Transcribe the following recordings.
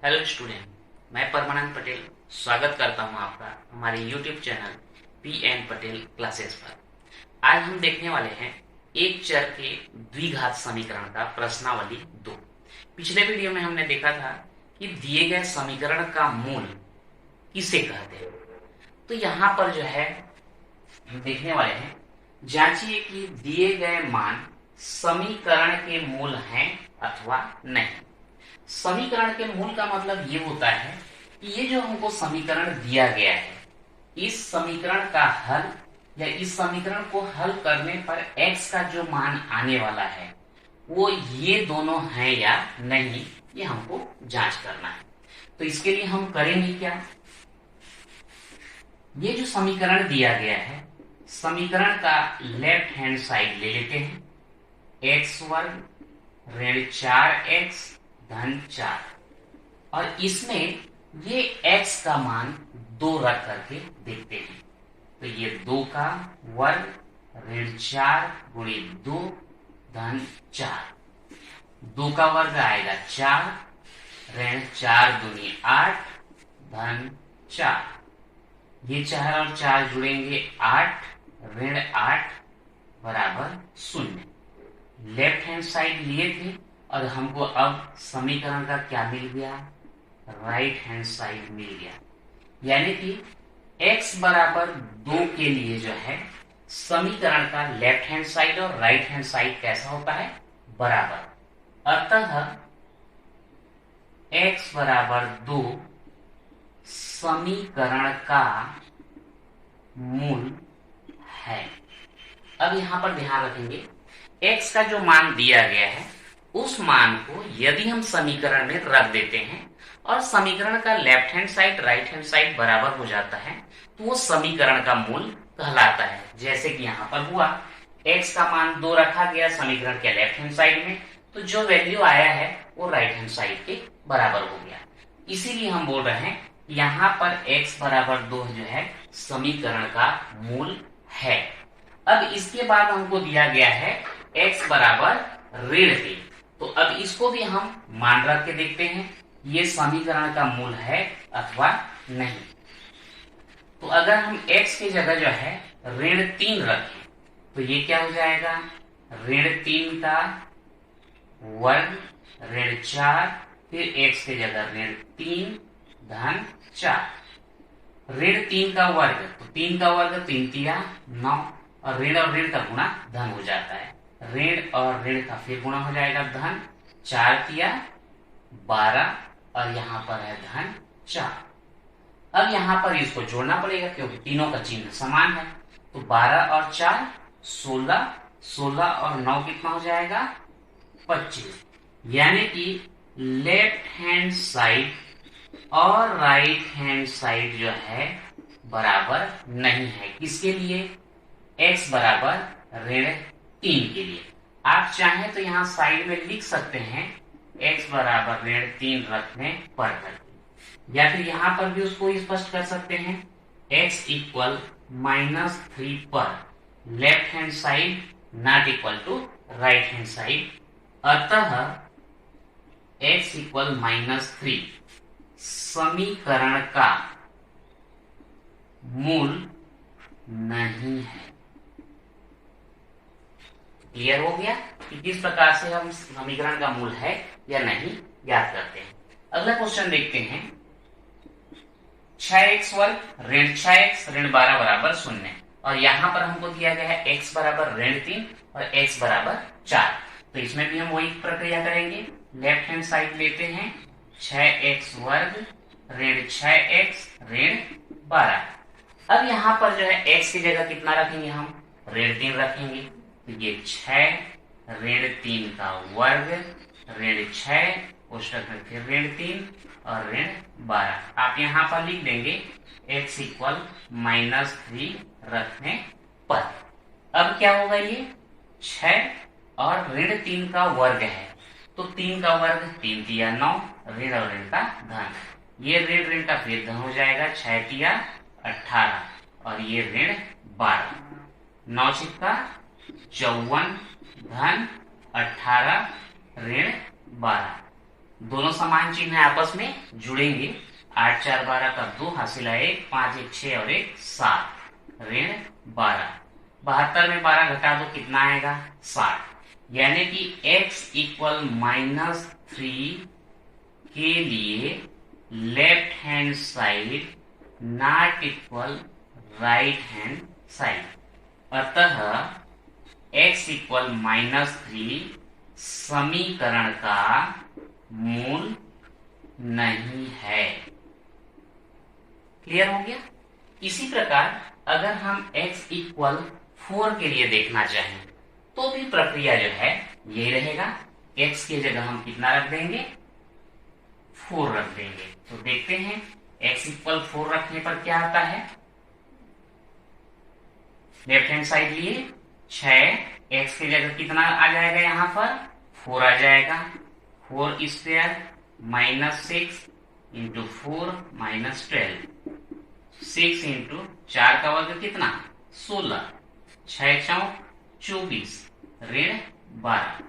Hello student, मैं परमानंद पटेल स्वागत करता हूं आपका हमारे YouTube channel P N Patel classes पर। आज हम देखने वाले हैं एक चर के द्विघात समीकरण का प्रश्नावली 2। पिछले वीडियो में हमने देखा था कि दिए गए समीकरण का मूल किसे कहते हैं। तो यहाँ पर जो है हम देखने वाले हैं, जांचिए कि दिए गए मान समीकरण के मूल हैं अथवा नहीं। समीकरण के मूल का मतलब ये होता है कि ये जो हमको समीकरण दिया गया है, इस समीकरण का हल या इस समीकरण को हल करने पर x का जो मान आने वाला है वो ये दोनों हैं या नहीं, ये हमको जांच करना है। तो इसके लिए हम करेंगे क्या, ये जो समीकरण दिया गया है, समीकरण का लेफ्ट हैंड साइड ले लेते हैं, x वर्ग ऋण 4x धन 4, और इसमें ये x का मान 2 रख करके देखते हैं। तो ये 2 का वर्ग ऋण 4 गुणी 2 धन 4, 2 का वर्ग आएगा 4, ऋण 4 दूनी 8 धन 4, ये 4 और 4 जुड़ेंगे 8, ऋण 8 बराबर 0। लेफ्ट हैंड साइड लिए थे और हमको अब समीकरण का क्या मिल गया, राइट हैंड साइड मिल गया। यानी कि x बराबर 2 के लिए जो है समीकरण का लेफ्ट हैंड साइड और राइट हैंड साइड कैसा होता है, बराबर। अतः x बराबर 2 समीकरण का मूल है। अब यहां पर ध्यान रखेंगे, x का जो मान दिया गया है उस मान को यदि हम समीकरण में रख देते हैं और समीकरण का left hand side right hand side बराबर हो जाता है तो वो समीकरण का मूल कहलाता है। जैसे कि यहाँ पर हुआ, x का मान 2 रखा गया समीकरण के लेफ्ट हैंड साइड में, तो जो वैल्यू आया है वो राइट हैंड साइड के बराबर हो गया। इसीलिए हम बोल रहे हैं यहाँ पर x बराबर 2 जो है समीकरण का मूल है। अब इसके बाद हमको दिया गया है x बराबर ऋण 3, तो अब इसको भी हम मान रख के देखते हैं ये समीकरण का मूल है अथवा नहीं। तो अगर हम x की जगह जो है ऋण 3 रखें तो ये क्या हो जाएगा, ऋण 3 का वर्ग ऋण 4, फिर x की जगह ऋण 3 धन 4, ऋण 3 का वर्ग, तो 3 का वर्ग 3 तिया 9, और ऋण का गुणा धन हो जाता है, ऋण और ऋण का फिर गुणा हो जाएगा धन, 4 तिया 12, और यहाँ पर है धन 4। अब यहाँ पर इसको जोड़ना पड़ेगा क्योंकि तीनों का चिन्ह समान है। तो 12 और 4 16, 16 और 9 कितना हो जाएगा, 25। यानी कि लेफ्ट हैंड साइड और राइट हैंड साइड जो है बराबर नहीं है। किसके लिए, x बराबर ऋण 3 के लिए। आप चाहें तो यहाँ साइड में लिख सकते हैं x बराबर ऋण 3 रखने पर करके, या फिर यहाँ पर भी उसको स्पष्ट कर सकते हैं x इक्वल -3 पर left hand side not equal to right hand side. अतः x इक्वल -3 समीकरण का मूल नहीं है। क्लियर हो गया कि किस प्रकार से हम समीकरण का मूल है या नहीं याद करते हैं। अगला क्वेश्चन देखते हैं, 6x वर्ग ऋण 6x ऋण 12 बराबर 0, और यहाँ पर हमको दिया गया है x बराबर ऋण 3 और x बराबर 4। तो इसमें भी हम वही प्रक्रिया करेंगे, लेफ्ट हैंड साइड लेते हैं, 6x वर्ग ऋण 6x ऋण 12। अब यहाँ पर जो है x की जगह कितना रखेंगे, हम ऋण 3 रखेंगे, तो ये 6 ऋण 3 का वर्ग ऋण 6 कोष्टक में फिर ऋण 3 और ऋण 12। आप यहाँ पर लिख देंगे x इक्वल -3 रखने पर। अब क्या होगा, ये 6 और ऋण 3 का वर्ग है, तो 3 का वर्ग 3 तिया 9, ऋण और ऋण का धन, ये ऋण ऋण का फिर धन हो जाएगा, 6 तिया 18, और ये ऋण 12, 9 छिक्का 54 धन 18 ऋण 12। दोनों समान चिन्ह है, आपस में जुड़ेंगे। 8 4 12 का 2 हासिल है 1, 5 1 6 और 1 7, ऋण 12। 72 में 12 घटा दो, कितना आएगा 60। यानी कि x इक्वल -3 के लिए left hand side not equal right hand side. अतः x इक्वल -3 समीकरण का मूल नहीं है। क्लियर हो गया। इसी प्रकार अगर हम x इक्वल 4 के लिए देखना चाहें तो भी प्रक्रिया जो है यही रहेगा। x की जगह हम कितना रख देंगे, 4 रख देंगे। तो देखते हैं x इक्वल 4 रखने पर क्या आता है। लेफ्ट हैंड साइड लिए 6, x की जगह कितना आ जाएगा, यहाँ पर 4 आ जाएगा। 4 स्क्वायर -6 इंटू 4 -12, 6 इंटू 4 का वर्ग कितना 16, 6 चौक 24, ऋण 12,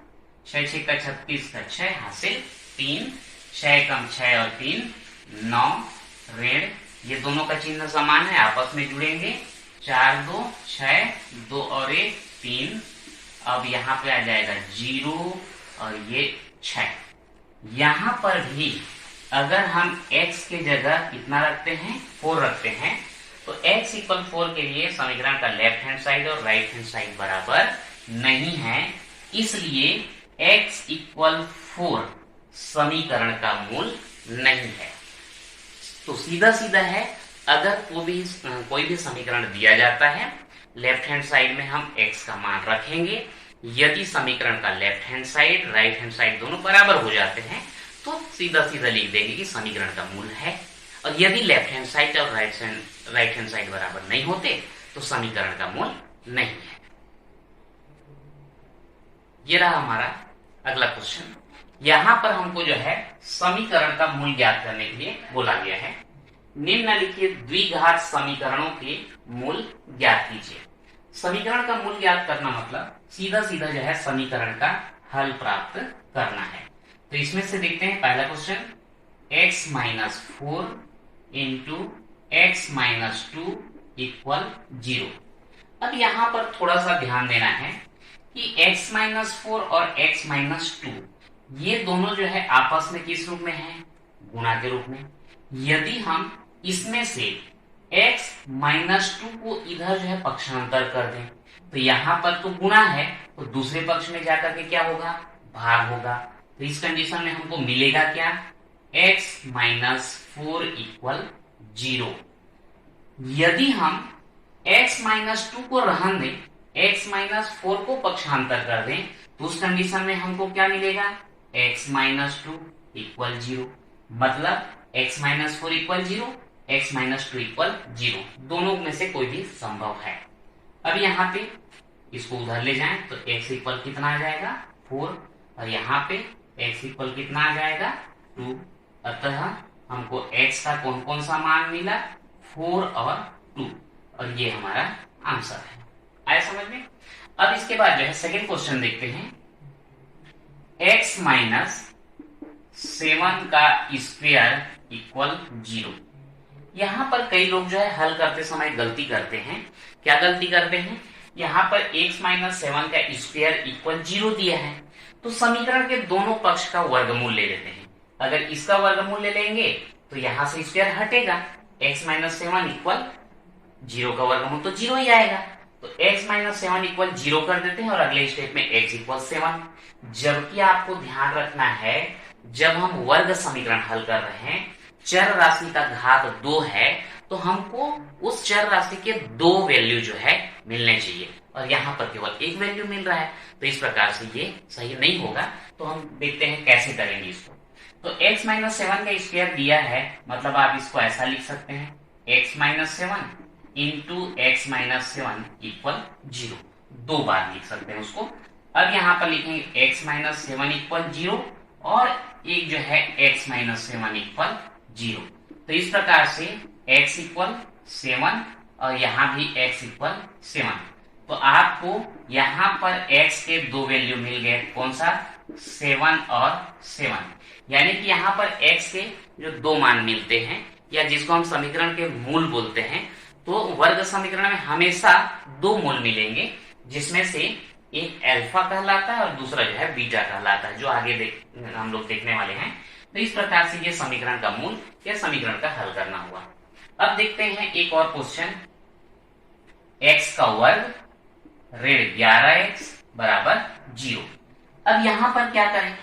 6 6 का 36 का 6 हासिल 3, 6 कम 6 और 3 9, ऋण, ये दोनों का चिन्ह समान है, आपस में जुड़ेंगे। 4 2 6, 2 और 1 3। अब यहाँ पे आ जाएगा 0 और ये 6। यहाँ पर भी अगर हम x के जगह कितना रखते हैं, 4 रखते हैं, तो x इक्वल 4 के लिए समीकरण का लेफ्ट हैंड साइड और राइट हैंड साइड बराबर नहीं है, इसलिए x इक्वल 4 समीकरण का मूल नहीं है। तो सीधा सीधा है, अगर कोई भी समीकरण दिया जाता है, लेफ्ट हैंड साइड में हम x का मान रखेंगे। यदि समीकरण का left hand side right hand side दोनों बराबर हो जाते हैं तो सीधा सीधा लिख देंगे कि समीकरण का मूल है। और यदि लेफ्ट हैंड साइड और राइट हैंड साइड बराबर नहीं होते तो समीकरण का मूल नहीं है। ये रहा हमारा अगला क्वेश्चन। यहां पर हमको जो है समीकरण का मूल ज्ञात करने के लिए बोला गया है। निम्नलिखित द्विघात समीकरणों के मूल ज्ञात कीजिए। समीकरण का मूल ज्ञात करना मतलब सीधा सीधा जो है समीकरण का हल प्राप्त करना है। तो इसमें से देखते हैं पहला question, x - 4 into x - 2 equal 0। अब यहाँ पर थोड़ा सा ध्यान देना है कि x - 4 और x - 2 ये दोनों जो है आपस में किस रूप में है, गुणा के रूप में। यदि हम इसमें से x - 2 को इधर जो है पक्षांतर कर दें तो यहाँ पर तो गुणा है, तो दूसरे पक्ष में जाकर के क्या होगा, भाग होगा। तो इस कंडीशन में हमको मिलेगा क्या, x - 4 इक्वल 0। यदि हम x - 2 को रहन दें, x - 4 को पक्षांतर कर दें, तो उस कंडीशन में हमको क्या मिलेगा, x - 2 इक्वल 0। मतलब x - 4 इक्वल 0, x - 2 इक्वल 0, दोनों में से कोई भी संभव है। अब यहाँ पे इसको उधर ले जाएं तो x इक्वल कितना आ जाएगा 4, और यहाँ पे x इक्वल कितना आ जाएगा 2। अतः हमको x का कौन कौन सा मान मिला, 4 और 2, और ये हमारा आंसर है। आया समझ में। अब इसके बाद जो है सेकेंड क्वेश्चन देखते हैं। x - 7 का स्क्वायर इक्वल 0। यहाँ पर कई लोग जो है हल करते समय गलती करते हैं। क्या गलती करते हैं, यहाँ पर x - 7 का स्क्वायर इक्वल 0 दिया है, तो समीकरण के दोनों पक्ष का वर्गमूल ले लेते हैं। अगर इसका वर्गमूल ले लेंगे तो यहाँ से स्क्वायर हटेगा, x - 7 इक्वल 0 का वर्गमूल तो 0 ही आएगा। तो x - 7 इक्वल 0 कर देते हैं और अगले स्टेप में x इक्वल 7। जबकि आपको ध्यान रखना है, जब हम वर्ग समीकरण हल कर रहे हैं, चर राशि का घात 2 है, तो हमको उस चर राशि के 2 वैल्यू जो है मिलने चाहिए, और यहाँ पर केवल 1 वैल्यू मिल रहा है। तो इस प्रकार से ये सही नहीं होगा। तो हम देखते हैं कैसे करेंगे इसको। तो x - 7 का स्क्वायर दिया है, मतलब आप इसको ऐसा लिख सकते हैं, x - 7 इंटू x - 7 इक्वल 0, 2 बार लिख सकते हैं उसको। अब यहाँ पर लिखेंगे x - 7 इक्वल 0 और एक जो है x - 7 इक्वल 0। तो इस प्रकार से x इक्वल 7 और यहाँ भी x इक्वल 7। तो आपको यहाँ पर x के 2 वैल्यू मिल गए, कौन सा, 7 और 7। यानी कि यहाँ पर x के जो दो मान मिलते हैं या जिसको हम समीकरण के मूल बोलते हैं, तो वर्ग समीकरण में हमेशा दो मूल मिलेंगे, जिसमें से एक अल्फा कहलाता है और दूसरा जो है बीटा कहलाता है, जो आगे हम लोग देखने वाले हैं। तो इस प्रकार से ये समीकरण का मूल या समीकरण का हल करना हुआ। अब देखते हैं एक और क्वेश्चन, x का वर्ग ऋण 11x बराबर 0। अब यहां पर क्या करें,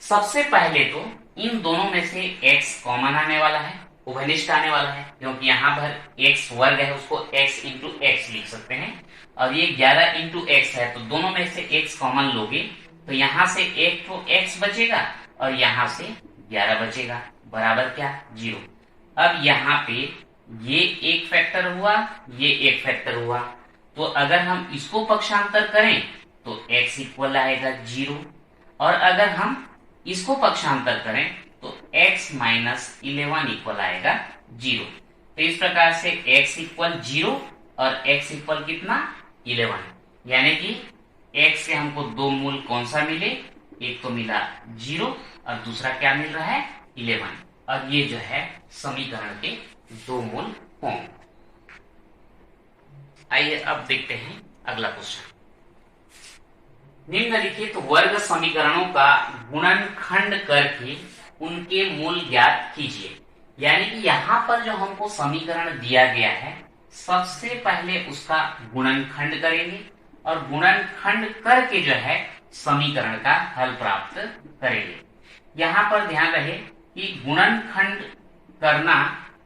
सबसे पहले तो इन दोनों में से x कॉमन आने वाला है, उभयनिष्ठ आने वाला है, क्योंकि यहाँ पर x वर्ग है उसको x इंटू एक्स लिख सकते हैं, और ये 11 इंटू एक्स है, तो दोनों में से x कॉमन लोगे तो यहाँ से एक तो x बचेगा और यहाँ से 11 बचेगा, बराबर क्या 0। अब यहाँ पे ये एक फैक्टर हुआ, ये एक फैक्टर हुआ, तो अगर हम इसको पक्षांतर करें तो x इक्वल आएगा 0, और अगर हम इसको पक्षांतर करें तो x माइनस 11 इक्वल आएगा 0। तो इस प्रकार से x इक्वल 0 और x इक्वल कितना 11, यानी कि x के हमको दो मूल कौन सा मिले, एक तो मिला 0 और दूसरा क्या मिल रहा है 11, और ये जो है समीकरण के दो मूल होंगे। आइए अब देखते हैं अगला क्वेश्चन। निम्नलिखित वर्ग समीकरणों का गुणनखंड करके उनके मूल ज्ञात कीजिए। यानी कि यहाँ पर जो हमको समीकरण दिया गया है, सबसे पहले उसका गुणनखंड करेंगे और गुणनखंड करके जो है समीकरण का हल प्राप्त करेंगे। यहाँ पर ध्यान रहे कि गुणनखंड करना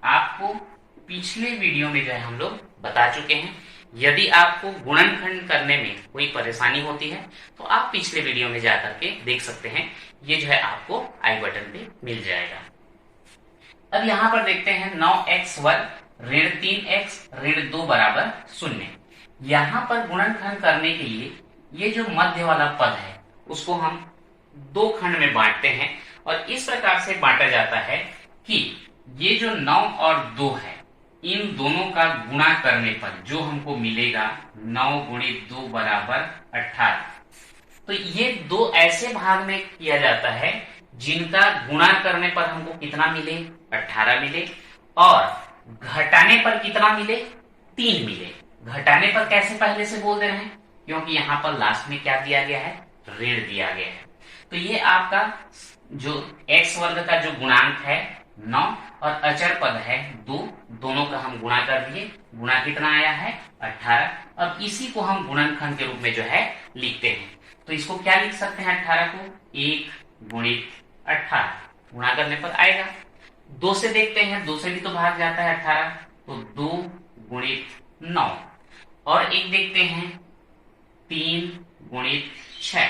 आपको पिछले वीडियो में जो है हम लोग बता चुके हैं। यदि आपको गुणनखंड करने में कोई परेशानी होती है तो आप पिछले वीडियो में जाकर के देख सकते हैं, ये जो है आपको आई बटन पे मिल जाएगा। अब यहाँ पर देखते हैं 9x वर्ग ऋण 3x ऋण 2 बराबर 0। यहाँ पर गुणनखंड करने के लिए ये जो मध्य वाला पद है उसको हम दो खंड में बांटते हैं, और इस प्रकार से बांटा जाता है कि ये जो 9 और 2 है, इन दोनों का गुणा करने पर जो हमको मिलेगा 9 गुणित 2 बराबर 18। तो ये दो ऐसे भाग में किया जाता है जिनका गुणा करने पर हमको कितना मिले 18 मिले, और घटाने पर कितना मिले 3 मिले। घटाने पर कैसे पहले से बोल दे रहे हैं, क्योंकि यहाँ पर लास्ट में क्या दिया गया है, ऋण दिया गया है। तो ये आपका जो x वर्ग का जो गुणांक है 9 और अचर पद है 2, दोनों का हम गुणा कर दिए, गुणा कितना आया है 18। अब इसी को हम गुणनखंड के रूप में जो है लिखते हैं। तो इसको क्या लिख सकते हैं 18 को 1 गुणित 18, गुणा करने पर आएगा। 2 से देखते हैं, 2 से भी तो भाग जाता है 18, तो 2 गुणित 9, और एक देखते हैं 3 गुणित 6,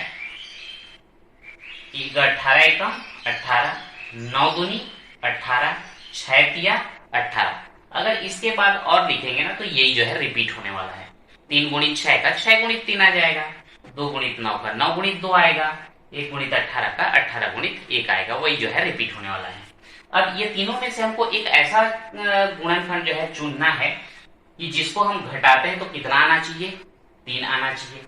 18 एकम 18, 9 दूनी 18, 6 तिया 18। अगर इसके बाद और लिखेंगे ना तो यही जो है रिपीट होने वाला है। 3 गुणित 6 का 6 गुणित 3 आ जाएगा, 2 गुणित 9 का 9 गुणित 2 आएगा, 1 गुणित 18 का 18 गुणित 1 आएगा, वही जो है रिपीट होने वाला है। अब ये तीनों में से हमको एक ऐसा गुणनखंड जो है चुनना है कि जिसको हम घटाते हैं तो कितना आना चाहिए 3 आना चाहिए।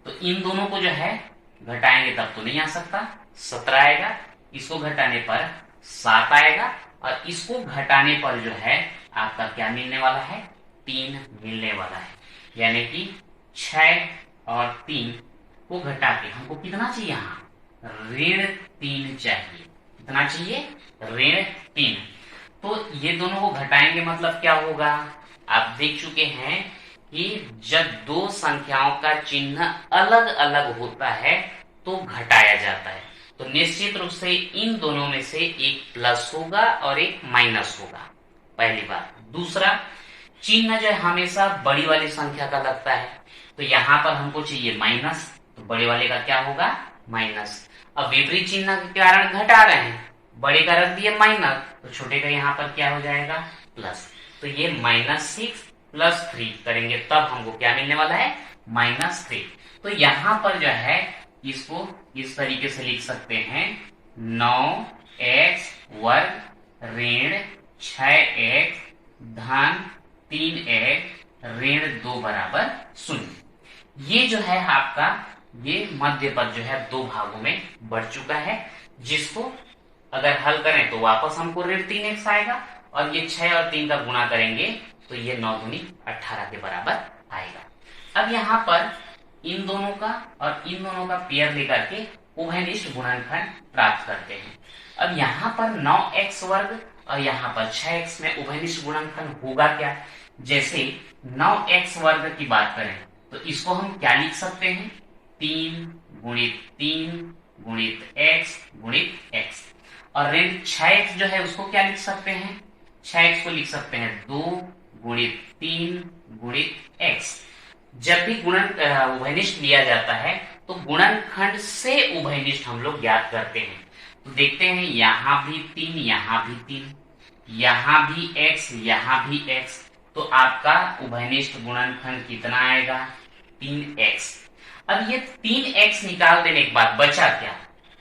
तो इन दोनों को जो है घटाएंगे तब तो नहीं आ सकता, 17 आएगा, इसको घटाने पर 7 आएगा, और इसको घटाने पर जो है आपका क्या मिलने वाला है 3 मिलने वाला है। यानी कि 6 और 3 को घटा के हमको कितना चाहिए, यहाँ ऋण 3 चाहिए। कितना चाहिए ऋण 3। तो ये दोनों को घटाएंगे मतलब क्या होगा, आप देख चुके हैं कि जब दो संख्याओं का चिन्ह अलग अलग होता है तो घटाया जाता है। तो निश्चित रूप से इन दोनों में से एक प्लस होगा और एक माइनस होगा, पहली बात। दूसरा, चिन्ह जो है हमेशा बड़ी वाली संख्या का लगता है, तो यहाँ पर हमको चाहिए माइनस, तो बड़े वाले का क्या होगा माइनस। अब विपरीत चिन्ह के कारण घटा रहे हैं, बड़े का रख दिए माइनस, तो छोटे का यहाँ पर क्या हो जाएगा प्लस। तो ये -6 + 3 करेंगे तब हमको क्या मिलने वाला है -3। तो यहाँ पर जो है इसको इस तरीके से लिख सकते हैं 9x वर्ग ऋण 6x धन 3x ऋण 2 बराबर 0। ये जो है आपका ये मध्य पद जो है दो भागों में बढ़ चुका है। जिसको अगर हल करें तो वापस हमको ऋण 3x आएगा, और ये 6 और 3 का गुणा करेंगे तो ये 9 दूनी 18 के बराबर आएगा। अब यहाँ पर इन दोनों का और इन दोनों का पेयर लेकर के उभयनिष्ठ गुणनखंड प्राप्त करते हैं। अब यहाँ पर 9x वर्ग और यहाँ पर 6x में उभयनिष्ठ गुणनखंड होगा क्या? जैसे 9x वर्ग की बात करें तो इसको हम क्या लिख सकते हैं? 3 गुणित 3 गुणित x गुणित x, और ऋण 6x जो है उसको क्या लिख सकते हैं? 6x को लिख सकते हैं 2 गुणित 3 गुणित x। जब भी उभयनिष्ठ लिया जाता है तो गुणनखंड से उभयनिष्ठ हम लोग ज्ञात करते हैं। तो देखते हैं यहाँ भी 3, यहाँ भी 3, यहाँ भी x, यहाँ भी x, तो आपका उभयनिष्ठ गुणनखंड कितना आएगा? 3x। अब ये 3x निकाल देने के बाद बचा क्या?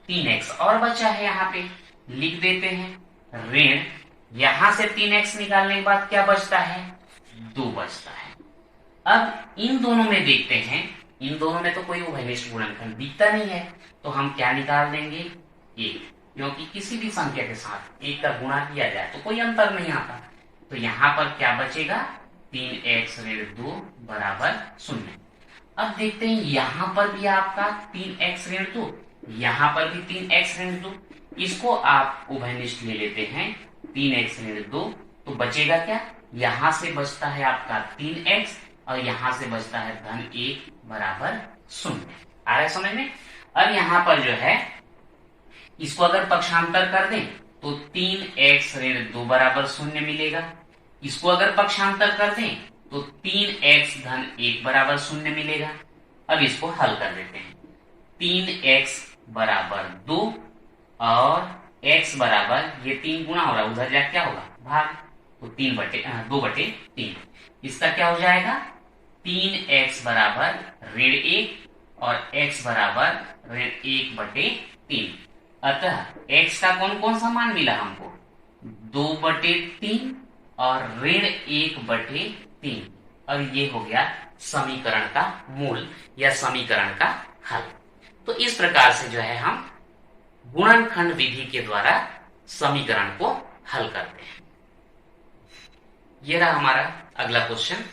3x और बचा है, यहाँ पे लिख देते हैं ऋण, यहां से 3x निकालने के बाद क्या बचता है? 2 बचता है। अब इन दोनों में देखते हैं, इन दोनों में तो कोई उभयनिष्ठ गुणनखंड दिखता नहीं है, तो हम क्या निकाल देंगे? 1, क्योंकि किसी भी संख्या के साथ 1 का गुणा किया जाए तो कोई अंतर नहीं आता। तो यहाँ पर क्या बचेगा? 3x ऋण 2 बराबर 0। अब देखते हैं यहाँ पर भी आपका 3x ऋण 2, यहाँ पर भी 3x ऋण 2, इसको आप उभयनिष्ठ ले लेते हैं 3x ऋण 2, तो बचेगा क्या? यहाँ से बचता है आपका 3x और यहाँ से बचता है धन 1 बराबर 0। आ रहा है समझ में? अब यहाँ पर जो है इसको अगर पक्षांतर कर दें तो 3x ऋण 2 बराबर 0 मिलेगा। इसको अगर पक्षांतर कर दें तो 3x धन 1 बराबर 0 मिलेगा। अब इसको हल कर देते हैं। 3x बराबर 2 और x बराबर, ये 3 गुणा हो रहा है, उधर जाके क्या होगा? भाग, तो 2/3। इसका क्या हो जाएगा? 3x बराबर ऋण 1 और x बराबर ऋण 1/3। अतः x का कौन कौन सा मान मिला हमको? 2/3 और ऋण 1/3, और ये हो गया समीकरण का मूल या समीकरण का हल। तो इस प्रकार से जो है हम गुणनखंड विधि के द्वारा समीकरण को हल करते हैं। ये रहा हमारा अगला क्वेश्चन।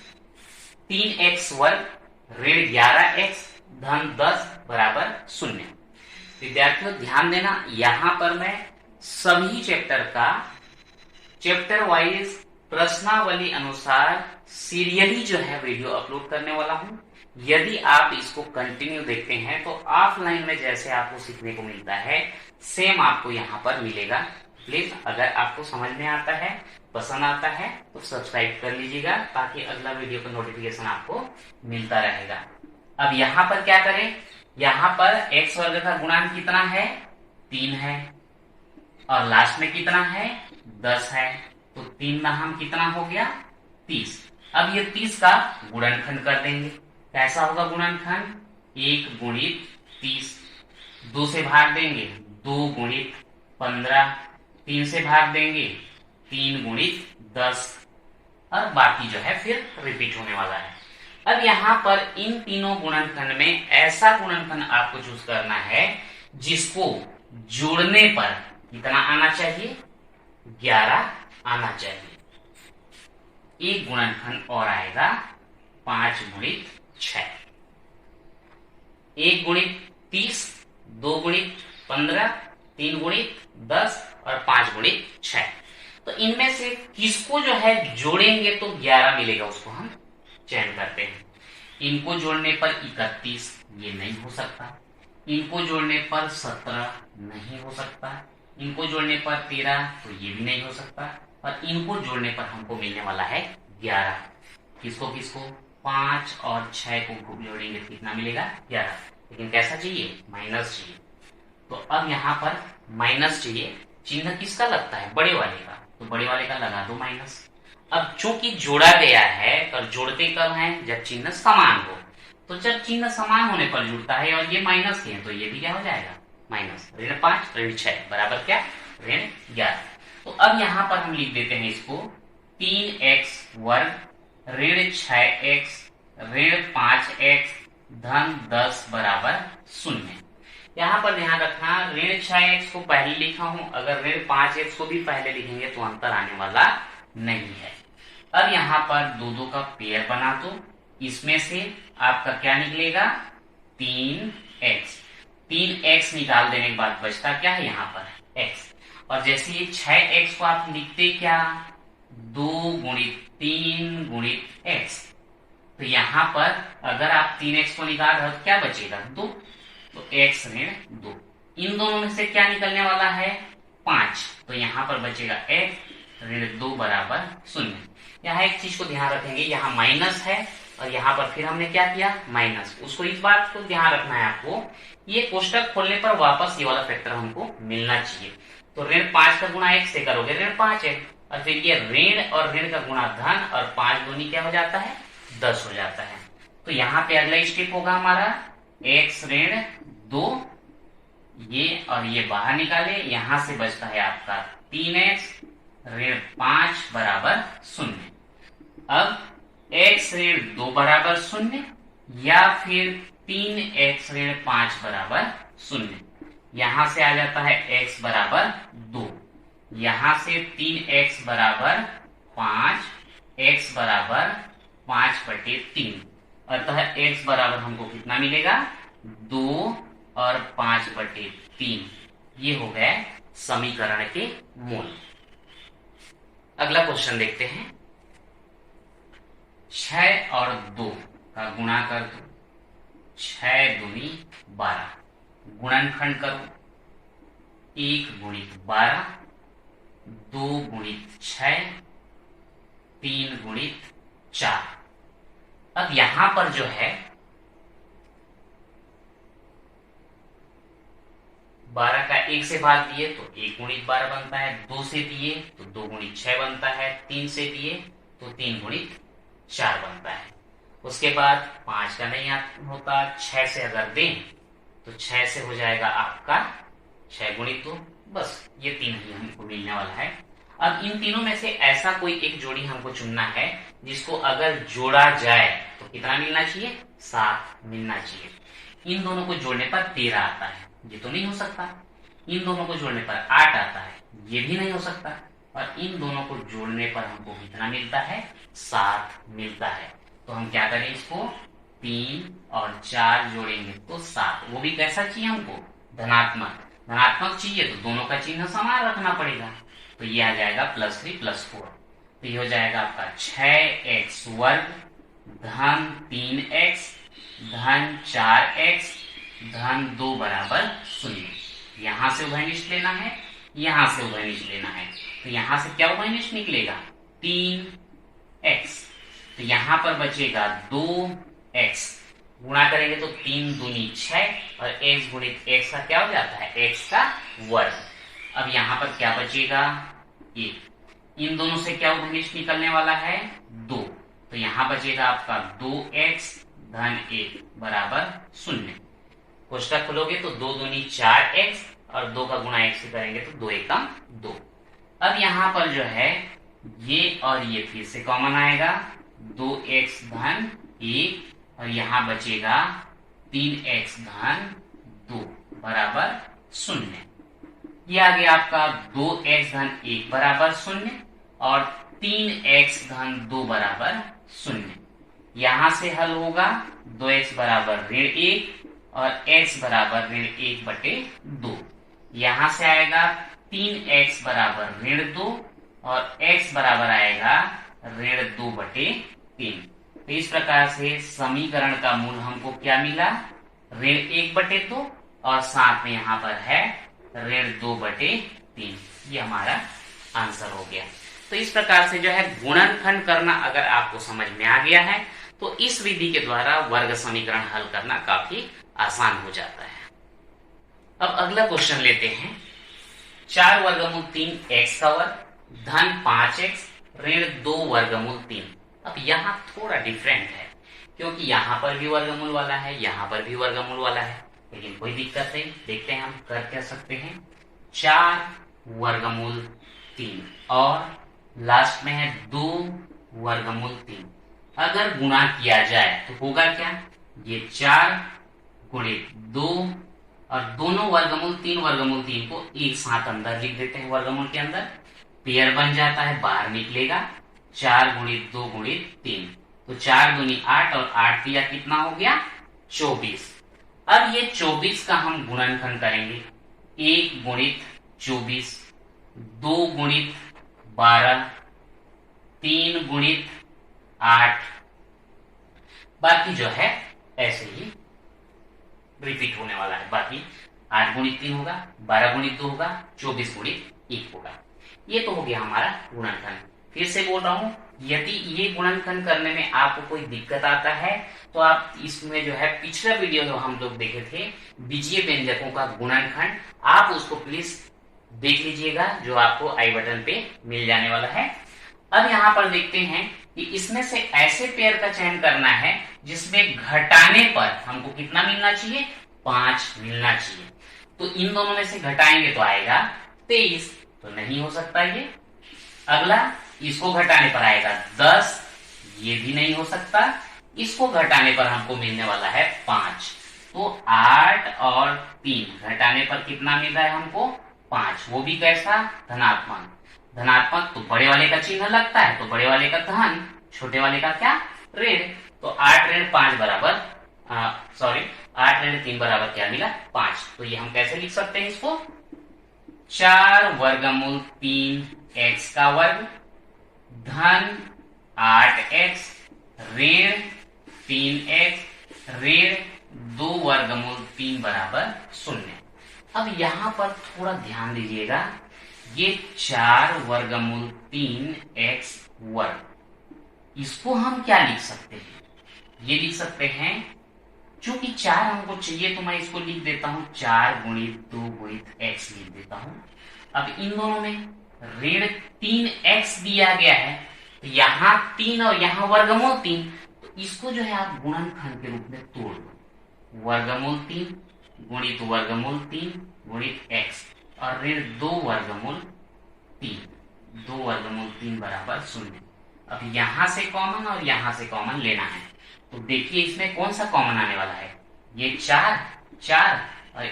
3x वर्ग ऋण 11x धन 10 बराबर 0। विद्यार्थियों ध्यान देना, यहां पर मैं सभी चैप्टर वाइज प्रश्नावली अनुसार सीरियली जो है वीडियो अपलोड करने वाला हूं। यदि आप इसको कंटिन्यू देखते हैं तो ऑफलाइन में जैसे आपको सीखने को मिलता है सेम आपको यहाँ पर मिलेगा। प्लीज अगर आपको समझ में आता है, पसंद आता है तो सब्सक्राइब कर लीजिएगा ताकि अगला वीडियो का नोटिफिकेशन आपको मिलता रहेगा। अब यहाँ पर क्या करें? यहाँ पर x वर्ग का गुणांक कितना है? 3 है, और लास्ट में कितना है? 10 है, तो 3 हम कितना हो गया? 30। अब ये 30 का गुणनखंड कर देंगे। कैसा होगा गुणनखंड? 1 गुणित 30, 2 से भाग देंगे 2 गुणित 15, 3 से भाग देंगे 3 गुणित 10, और बाकी जो है फिर रिपीट होने वाला है। अब यहाँ पर इन तीनों गुणनखंड में ऐसा गुणनखंड आपको चूज करना है जिसको जोड़ने पर कितना आना चाहिए? 11 आना चाहिए। एक गुणनखंड और आएगा 5 गुणित 6, 1 गुणित 30, 2 गुणित 15, 3 गुणित 10 और 5 गुणित 6। तो इनमें से किसको जो है जोड़ेंगे तो 11 मिलेगा, उसको हम चयन करते हैं। इनको जोड़ने पर 31, ये नहीं हो सकता। इनको जोड़ने पर 17 नहीं हो सकता। इनको जोड़ने पर 13, तो ये भी नहीं हो सकता। और इनको जोड़ने पर हमको मिलने वाला है 11। किसको किसको? 5 और 6 को जोड़ेंगे तो कितना मिलेगा? 11। लेकिन कैसा चाहिए? माइनस चाहिए। तो अब यहाँ पर माइनस चाहिए। चिन्ह किसका लगता है? बड़े वाले का, तो बड़े वाले का लगा दो माइनस। अब चूंकि जोड़ा गया है, और जोड़ते कब है? जब चिन्ह समान हो। तो जब चिन्ह समान होने पर जुड़ता है और ये माइनस के हैं तो ये भी क्या हो जाएगा? माइनस। ऋण 5 ऋण 6 बराबर क्या? ऋण 11। तो अब यहाँ पर हम लिख देते हैं इसको 3x वर्ग ऋण 6x ऋण 5x धन 10 बराबर 0। यहाँ पर ध्यान रखना, ऋण 6x को पहले लिखा हूं, अगर ऋण 5x को भी पहले लिखेंगे तो अंतर आने वाला नहीं है। अब यहाँ पर दो दो का पेयर बना दो, इसमें से आपका क्या निकलेगा 3x। 3x निकाल देने के बाद बचता क्या है यहाँ पर x, और जैसे ये 6x को आप लिखते क्या 2 गुणित 3 गुणित x, तो यहाँ पर अगर आप 3x को निकाल रहे हो तो क्या बचेगा 2, तो x ऋण 2। इन दोनों में से क्या निकलने वाला है 5, तो यहाँ पर बचेगा x ऋण 2 बराबर 0। यहाँ एक चीज को ध्यान रखेंगे, यहाँ माइनस है और यहाँ पर फिर हमने क्या किया माइनस, उसको इस बात को ध्यान रखना है आपको, ये कोष्टक खोलने पर वापस ये वाला फैक्टर हमको मिलना चाहिए। तो ऋण 5 का गुणा 1 से करोगे ऋण 5 है, और फिर ये ऋण और ऋण का गुणा धन, और 5 दूनी क्या हो जाता है 10 हो जाता है। तो यहाँ पे अगला स्टेप होगा हमारा x ऋण 2, ये और ये बाहर निकाले, यहां से बचता है आपका 3x ऋण 5 बराबर 0। अब x ऋण 2 बराबर 0 या फिर 3x ऋण 5 बराबर 0, यहां से आ जाता है x बराबर 2, यहां से 3x बराबर 5, x बराबर 5/3, अतः x बराबर हमको कितना मिलेगा 2 और 5/3, ये हो गए समीकरण के मूल। अगला क्वेश्चन देखते हैं, 6 और 2 का गुणा कर दो, 6 दूनी 12, गुणनखंड करो 1 गुणित 12, 2 गुणित 6, 3 गुणित 4। अब यहां पर जो है 12 का 1 से भाग दिए तो 1 गुणित 12 बनता है, 2 से दिए तो 2 गुणित 6 बनता है, 3 से दिए तो 3 गुणित 4 बनता है। उसके बाद 5 का नहीं होता, 6 से अगर दें तो 6 से हो जाएगा आपका 6 गुणित 2, बस ये 3 ही हमको मिलने वाला है। अब इन तीनों में से ऐसा कोई एक जोड़ी हमको चुनना है जिसको अगर जोड़ा जाए तो कितना मिलना चाहिए 7 मिलना चाहिए। इन दोनों को जोड़ने पर 13 आता है, ये तो नहीं हो सकता। इन दोनों को जोड़ने पर 8 आता है, ये भी नहीं हो सकता। और इन दोनों को जोड़ने पर हमको कितना मिलता है 7 मिलता है। तो हम क्या करें, इसको 3 और 4 जोड़ेंगे तो 7, वो भी कैसा चाहिए हमको धनात्मक। धनात्मक चाहिए तो दोनों का चिन्ह समान रखना पड़ेगा, तो ये आ जाएगा +3 +4, तो ये हो जाएगा आपका 6x वर्ग धन 3x धन 4x धन 2 बराबर 0। यहां से उभयनिष्ठ लेना है, यहां से उभयनिष्ठ लेना है, तो यहां से क्या उभयनिष्ठ निकलेगा 3x, तो यहां पर बचेगा 2x, गुणा करेंगे तो 3 दूनी 6 और x गुणित x का क्या हो जाता है x का वर्ग। अब यहां पर क्या बचेगा 1, इन दोनों से क्या उभयनिष्ठ निकलने वाला है 2, तो यहां बचेगा आपका 2x धन 1 बराबर 0। कोष्टक खोलोगे तो 2 दूनी 4x और 2 का गुणा 1 से करेंगे तो 2 एकम 2। अब यहां पर जो है ये और ये फिर से कॉमन आएगा, 2x धन 1 और यहां बचेगा 3x धन 2 बराबर 0। ये आ गया आपका 2x धन 1 बराबर 0 और 3x धन 2 बराबर 0। यहां से हल होगा 2x बराबर ऋण 1 और x बराबर ऋण 1/2। यहां से आएगा 3x बराबर ऋण 2 और x बराबर आएगा ऋण 2/3। तो इस प्रकार से समीकरण का मूल हमको क्या मिला ऋण 1/2 और साथ में यहाँ पर है ऋण 2/3। ये हमारा आंसर हो गया। तो इस प्रकार से जो है गुणनखंड करना अगर आपको समझ में आ गया है तो इस विधि के द्वारा वर्ग समीकरण हल करना काफी आसान हो जाता है। अब अगला क्वेश्चन लेते हैं, 4 वर्गमूल 3 x का वर्ग धन 5x ऋण 2 वर्गमूल 3। अब यहाँ थोड़ा डिफरेंट है क्योंकि यहाँ पर भी वर्गमूल वाला है, यहाँ पर भी वर्गमूल वाला है, लेकिन कोई दिक्कत नहीं। देखते हैं हम कर क्या सकते हैं। 4 वर्गमूल 3 और लास्ट में है 2 वर्गमूल 3। अगर गुणा किया जाए तो होगा क्या, ये 4 गुणित 2 और दोनों वर्गमूल 3 को एक साथ अंदर लिख देते हैं। वर्गमूल के अंदर पेयर बन जाता है, बाहर निकलेगा 4 गुणित 2 गुणित 3, तो 4 दूनी 8 और 8 दिया कितना हो गया 24। अब ये 24 का हम गुणनखंड करेंगे। 1 गुणित 24, 2 गुणित 12, 3 गुणित 8, बाकी जो है ऐसे ही रिपीट होने वाला है। बाकी 8 गुणित 3 होगा, 12 गुणित 2 होगा, 24 गुणित 1 होगा। ये तो हो गया हमारा गुणनखंड। फिर से बोल रहा हूं, यदि ये गुणनखंड करने में आपको कोई दिक्कत आता है तो आप इसमें जो है पिछला वीडियो जो हम लोग देखे थे बीजीय व्यंजकों का गुणनखंड, आप उसको प्लीज देख लीजिएगा, जो आपको आई बटन पे मिल जाने वाला है। अब यहाँ पर देखते हैं कि इसमें से ऐसे पेयर का चयन करना है जिसमें घटाने पर हमको कितना मिलना चाहिए 5 मिलना चाहिए। तो इन दोनों में से घटाएंगे तो आएगा 23, तो नहीं हो सकता ये। अगला इसको घटाने पर आएगा 10, ये भी नहीं हो सकता। इसको घटाने पर हमको मिलने वाला है 5, तो 8 और 3 घटाने पर कितना मिल रहा है हमको 5, वो भी कैसा धनात्मक। धनात्मक तो बड़े वाले का चिन्ह लगता है, तो बड़े वाले का धन, छोटे वाले का क्या ऋण। तो 8 ऋण 5 बराबर 8 ऋण 3 बराबर क्या मिला 5। तो ये हम कैसे लिख सकते हैं इसको, 4 वर्गमूल 3 x का वर्ग धन 8x ऋण 3x ऋण 2 वर्गमूल 3 बराबर 0। अब यहां पर थोड़ा ध्यान दीजिएगा, ये 4 वर्गमूल 3x वर्ग, इसको हम क्या लिख सकते हैं, ये लिख सकते हैं, चूंकि 4 हमको चाहिए तो मैं इसको लिख देता हूं 4 गुणित 2 गुणित x लिख देता हूं। अब इन दोनों में ऋण 3x दिया गया है, तो यहाँ 3 और यहाँ वर्गमूल 3, तो इसको जो है आप गुणनखंड के रूप में तोड़ दो। वर्गमूल 3 गुणित वर्गमूल 3 गुणित x और ऋण 2 वर्गमूल 3, 2 वर्गमूल 3 बराबर 0। अब यहां से कॉमन और यहां से कॉमन लेना है, तो देखिए इसमें कौन सा कॉमन आने वाला है, ये 4 और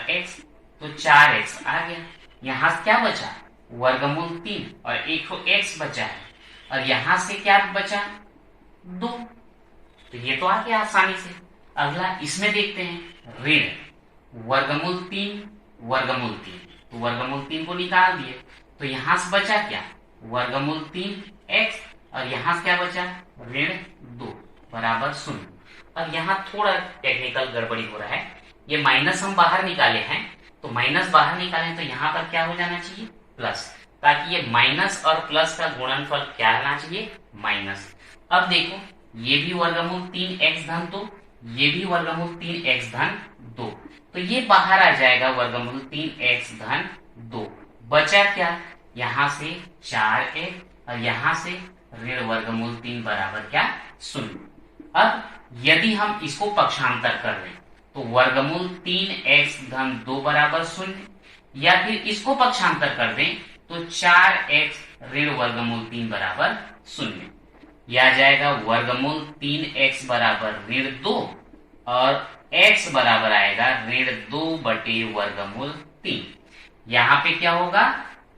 x, तो 4x आ गया। यहां से क्या बचा वर्गमूल 3 और एक x बचा है, और यहां से क्या बचा 2, तो ये तो आ गया आसानी से। अगला इसमें देखते हैं, ऋण वर्गमूल 3 वर्गमूल 3, तो वर्गमूल 3 को निकाल दिए, तो यहां से बचा क्या वर्गमूल 3x, और यहां से क्या बचा ऋण 2 बराबर 0। अब यहाँ थोड़ा टेक्निकल गड़बड़ी हो रहा है, ये माइनस हम बाहर निकाले हैं, तो माइनस बाहर निकालें तो यहाँ पर क्या हो जाना चाहिए प्लस, ताकि ये माइनस और प्लस का गुणनफल क्या आना चाहिए माइनस। अब देखो ये भी वर्गमूल 3x धन 2, ये भी वर्गमूल 3x धन 2, तो ये बाहर आ जाएगा वर्गमूल 3x धन 2। बचा क्या, यहाँ से 4x और यहाँ से ऋण वर्गमूल 3 बराबर क्या 0। अब यदि हम इसको पक्षांतर कर लें तो वर्गमूल 3x धन 2 बराबर 0, या फिर इसको पक्षांतर कर दें तो 4x ऋण वर्गमूल 3 बराबर 0। यह आ जाएगा वर्गमूल 3x बराबर ऋण 2 और x बराबर आएगा ऋण 2 बटे वर्गमूल 3। यहाँ पे क्या होगा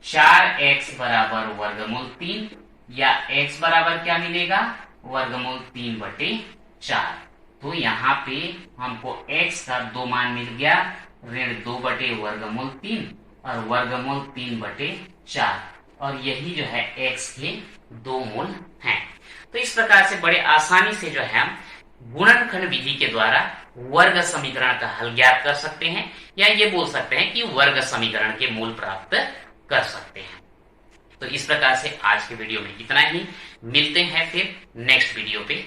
4x बराबर वर्गमूल 3, या x बराबर क्या मिलेगा वर्गमूल 3 बटे 4। तो यहाँ पे हमको x का 2 मान मिल गया, ऋण 2 बटे वर्गमूल 3 और वर्गमूल 3 बटे 4, और यही जो है x के 2 मूल हैं। तो इस प्रकार से बड़े आसानी से जो है हम गुणनखंड विधि के द्वारा वर्ग समीकरण का हल ज्ञात कर सकते हैं, या ये बोल सकते हैं कि वर्ग समीकरण के मूल प्राप्त कर सकते हैं। तो इस प्रकार से आज के वीडियो में इतना ही, मिलते हैं फिर नेक्स्ट वीडियो पे।